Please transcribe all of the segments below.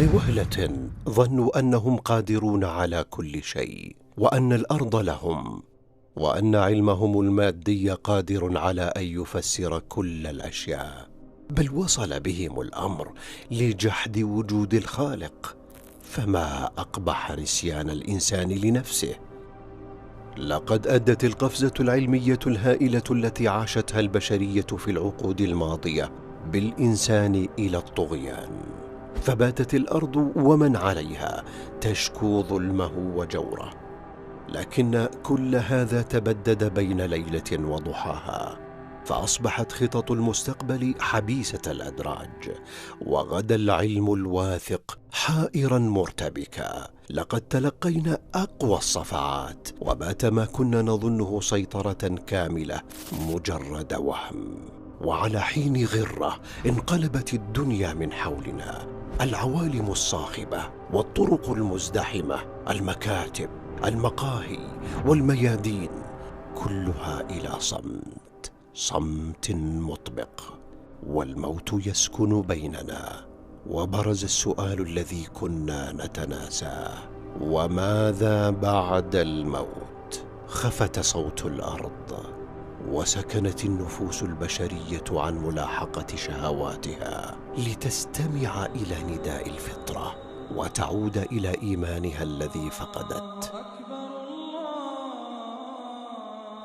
لوهلة ظنوا أنهم قادرون على كل شيء، وأن الأرض لهم، وأن علمهم المادي قادر على أن يفسر كل الأشياء. بل وصل بهم الأمر لجحد وجود الخالق، فما أقبح نسيان الإنسان لنفسه. لقد أدت القفزة العلمية الهائلة التي عاشتها البشرية في العقود الماضية بالإنسان إلى الطغيان، فباتت الأرض ومن عليها تشكو ظلمه وجوره. لكن كل هذا تبدد بين ليلة وضحاها، فأصبحت خطط المستقبل حبيسة الأدراج، وغدا العلم الواثق حائرا مرتبكا. لقد تلقينا أقوى الصفعات، وبات ما كنا نظنه سيطرة كاملة مجرد وهم. وعلى حين غرة انقلبت الدنيا من حولنا، العوالم الصاخبة والطرق المزدحمة، المكاتب، المقاهي والميادين، كلها إلى صمت مطبق، والموت يسكن بيننا. وبرز السؤال الذي كنا نتناساه: وماذا بعد الموت؟ خفت صوت الأرض، وسكنت النفوس البشرية عن ملاحقة شهواتها لتستمع إلى نداء الفطرة وتعود إلى إيمانها الذي فقدت.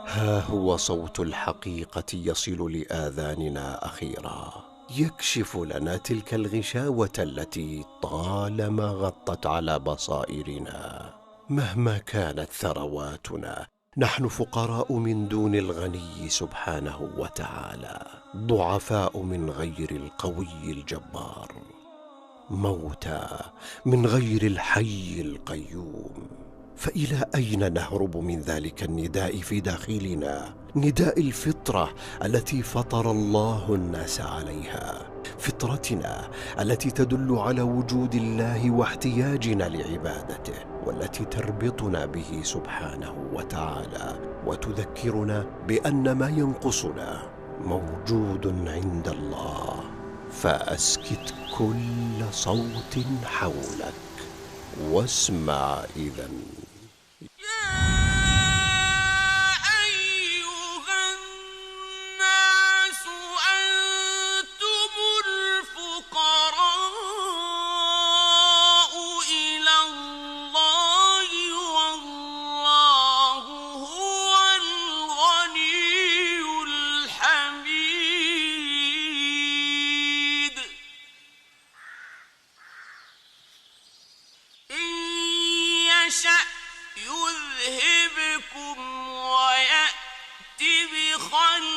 ها هو صوت الحقيقة يصل لآذاننا أخيرا، يكشف لنا تلك الغشاوة التي طالما غطت على بصائرنا. مهما كانت ثرواتنا، نحن فقراء من دون الغني سبحانه وتعالى، ضعفاء من غير القوي الجبار، موتى من غير الحي القيوم. فإلى أين نهرب من ذلك النداء في داخلنا، نداء الفطرة التي فطر الله الناس عليها، فطرتنا التي تدل على وجود الله واحتياجنا لعبادته، والتي تربطنا به سبحانه وتعالى، وتذكرنا بأن ما ينقصنا موجود عند الله. فأسكت كل صوت حولك واسمع إذن. يذهبكم ويأتي بخلق